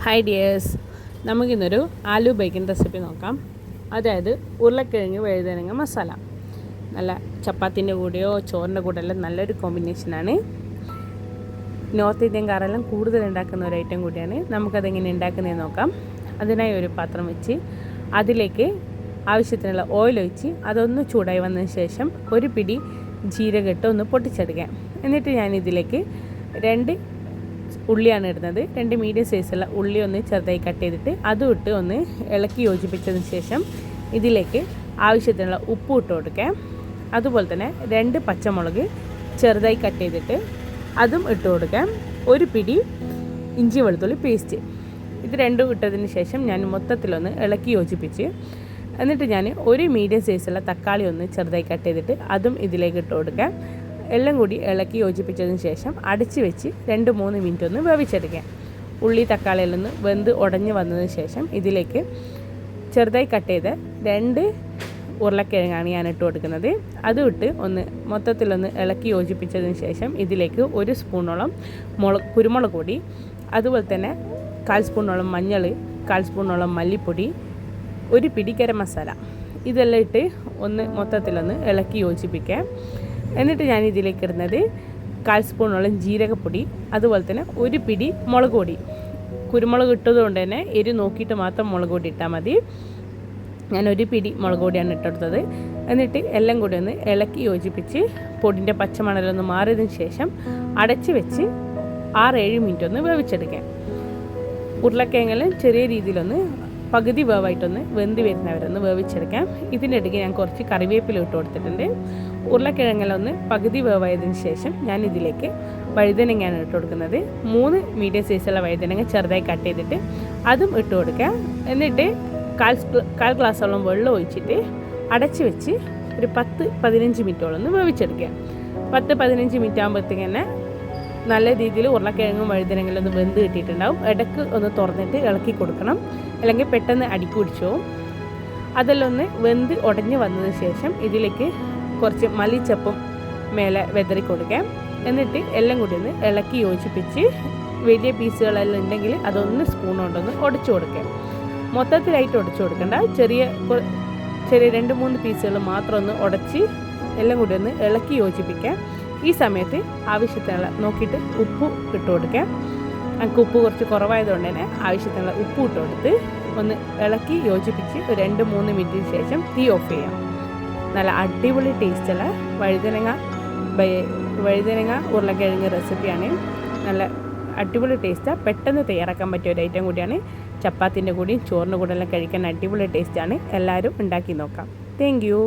Hi dears, നമുക്കിന്നൊരു aloo bacon recipe നോക്കാം. അതായത് ഉരുളക്കിഴങ്ങ് വഴുതനങ്ങ മസാല. നല്ല ചപ്പാത്തിൻ്റെ കൂടെയോ ചോറിൻ്റെ കൂടെയെല്ലാം നല്ലൊരു കോമ്പിനേഷനാണ്. നോർത്ത് ഇന്ത്യൻകാരെല്ലാം കൂടുതൽ ഉണ്ടാക്കുന്ന ഒരു ഐറ്റം കൂടിയാണ്. നമുക്കതെങ്ങനെ ഉണ്ടാക്കുന്നതെന്ന് നോക്കാം. അതിനായി ഒരു പാത്രം വെച്ച് അതിലേക്ക് ആവശ്യത്തിനുള്ള ഓയിൽ ഒഴിച്ച് അതൊന്ന് ചൂടായി വന്നതിന് ശേഷം ഒരു പിടി ജീരകം ഇട്ട് ഒന്ന് പൊട്ടിച്ചെടുക്കാം. എന്നിട്ട് ഞാനിതിലേക്ക് 2 ഉള്ളിയാണ് ഇടുന്നത്. 2 മീഡിയം സൈസുള്ള ഉള്ളി ഒന്ന് ചെറുതായി കട്ട് ചെയ്തിട്ട് അതും ഇട്ട് ഒന്ന് ഇളക്കി യോജിപ്പിച്ചതിന് ശേഷം ഇതിലേക്ക് ആവശ്യത്തിനുള്ള ഉപ്പ് ഇട്ട് കൊടുക്കാം. അതുപോലെ തന്നെ 2 പച്ചമുളക് ചെറുതായി കട്ട് ചെയ്തിട്ട് അതും ഇട്ട് കൊടുക്കാം. ഒരു പിടി ഇഞ്ചി വെളുത്തുള്ളി പേസ്റ്റ്. ഇത് രണ്ടും ഇട്ടതിന് ശേഷം ഞാൻ മൊത്തത്തിലൊന്ന് ഇളക്കി യോജിപ്പിച്ച് എന്നിട്ട് ഞാൻ ഒരു മീഡിയം സൈസുള്ള തക്കാളി ഒന്ന് ചെറുതായി കട്ട് ചെയ്തിട്ട് അതും ഇതിലേക്ക് ഇട്ട് കൊടുക്കാം. എല്ലാം കൂടി ഇളക്കി യോജിപ്പിച്ചതിന് ശേഷം അടച്ച് വെച്ച് 2-3 മിനിറ്റ് ഒന്ന് വേവിച്ചെടുക്കാം. ഉള്ളി തക്കാളിയിലൊന്ന് വെന്ത് ഉടഞ്ഞ് വന്നതിന് ശേഷം ഇതിലേക്ക് ചെറുതായി കട്ട് ചെയ്ത് 2 ഉരുളക്കിഴങ്ങാണ് ഞാൻ ഇട്ട് കൊടുക്കുന്നത്. അതും ഇട്ട് ഒന്ന് മൊത്തത്തിലൊന്ന് ഇളക്കി യോജിപ്പിച്ചതിന് ശേഷം ഇതിലേക്ക് 1 സ്പൂണോളം കുരുമുളക് പൊടി, അതുപോലെ തന്നെ 1/4 സ്പൂണോളം മഞ്ഞൾ, 1/4 സ്പൂണോളം മല്ലിപ്പൊടി, ഒരു പിടി ഗരം മസാല ഇതെല്ലാം ഇട്ട് ഒന്ന് മൊത്തത്തിലൊന്ന് ഇളക്കി യോജിപ്പിക്കാം. എന്നിട്ട് ഞാൻ ഇതിലേക്ക് ഇടുന്നത് 1/4 സ്പൂണോളം ജീരകപ്പൊടി, അതുപോലെ തന്നെ ഒരു പിടി മുളക് പൊടി. കുരുമുളക് ഇട്ടതുകൊണ്ട് തന്നെ എരി നോക്കിയിട്ട് മാത്രം മുളക് പൊടി ഇട്ടാൽ മതി. ഞാൻ ഒരു പിടി മുളക് പൊടിയാണ് ഇട്ടെടുത്തത്. എന്നിട്ട് എല്ലാം കൂടി ഒന്ന് ഇളക്കി യോജിപ്പിച്ച് പൊടിൻ്റെ പച്ചമണലൊന്ന് മാറിയതിന് ശേഷം അടച്ച് വെച്ച് 6-7 മിനിറ്റ് ഒന്ന് വേവിച്ചെടുക്കാം. ഉരുളക്കിഴങ്ങെല്ലാം ചെറിയ രീതിയിലൊന്ന് പകുതി വേവായിട്ടൊന്ന് വെന്ത് വരുന്നവരൊന്ന് വേവിച്ചെടുക്കാം. ഇതിനിടയ്ക്ക് ഞാൻ കുറച്ച് കറിവേപ്പില ഇട്ട് കൊടുത്തിട്ടുണ്ട്. ഉരുളക്കിഴങ്ങെല്ലാം പകുതി വേവായതിന് ശേഷം ഞാൻ ഇതിലേക്ക് വഴുതനങ്ങയാണ് ഇട്ട് കൊടുക്കുന്നത്. 3 മീഡിയം സൈസുള്ള വഴുതനങ്ങ ചെറുതായി കട്ട് ചെയ്തിട്ട് അതും ഇട്ട് കൊടുക്കുക. എന്നിട്ട് 1/4 ഗ്ലാസ്സോളം വെള്ളം ഒഴിച്ചിട്ട് അടച്ച് വെച്ച് ഒരു 10-15 മിനിറ്റോളം ഒന്ന് വേവിച്ചെടുക്കുക. 10-15 മിനിറ്റ് ആകുമ്പോഴത്തേക്ക് തന്നെ നല്ല രീതിയിൽ ഉരുളക്കിഴങ്ങും വഴുതനങ്ങെല്ലാം ഒന്ന് വെന്ത് കിട്ടിയിട്ടുണ്ടാവും. ഇടയ്ക്ക് ഒന്ന് തുറന്നിട്ട് ഇളക്കി കൊടുക്കണം, അല്ലെങ്കിൽ പെട്ടെന്ന് അടിക്ക് പിടിച്ചോ. അതെല്ലാം ഒന്ന് വെന്ത് ഉടഞ്ഞ് വന്നതിന് ശേഷം ഇതിലേക്ക് കുറച്ച് മല്ലിച്ചപ്പും മേലെ വെതറി കൊടുക്കാം. എന്നിട്ട് എല്ലാം കൂടി ഒന്ന് ഇളക്കി യോജിപ്പിച്ച് വലിയ പീസുകളെല്ലാം ഉണ്ടെങ്കിൽ അതൊന്ന് സ്പൂൺ കൊണ്ടൊന്ന് ഉടച്ചു കൊടുക്കാം. മൊത്തത്തിലായിട്ട് ഉടച്ചു കൊടുക്കണ്ട, ചെറിയ 2-3 പീസുകൾ മാത്രം ഒന്ന് ഉടച്ച് എല്ലാം കൂടി ഒന്ന് ഇളക്കി യോജിപ്പിക്കാം. ഈ സമയത്ത് ആവശ്യത്തിനുള്ള നോക്കിയിട്ട് ഉപ്പ് ഇട്ട് കൊടുക്കാം. നമുക്ക് ഉപ്പ് കുറച്ച് കുറവായതുകൊണ്ട് തന്നെ ആവശ്യത്തിനുള്ള ഉപ്പ് ഇട്ട് കൊടുത്ത് ഒന്ന് ഇളക്കി യോജിപ്പിച്ച് ഒരു 2-3 മിനിറ്റിന് ശേഷം തീ ഓഫ് ചെയ്യാം. നല്ല അടിപൊളി ടേസ്റ്റുള്ള വഴുതനങ്ങ ഉരുളക്കിഴങ്ങ് റെസിപ്പിയാണ്. നല്ല അടിപൊളി ടേസ്റ്റാണ്, പെട്ടെന്ന് തയ്യാറാക്കാൻ പറ്റിയ ഒരു ഐറ്റം കൂടിയാണ്. ചപ്പാത്തിൻ്റെ കൂടെയും ചോറിൻ്റെ കൂടെ എല്ലാം കഴിക്കാൻ അടിപൊളി ടേസ്റ്റാണ്. എല്ലാവരും ഉണ്ടാക്കി നോക്കാം. Thank you.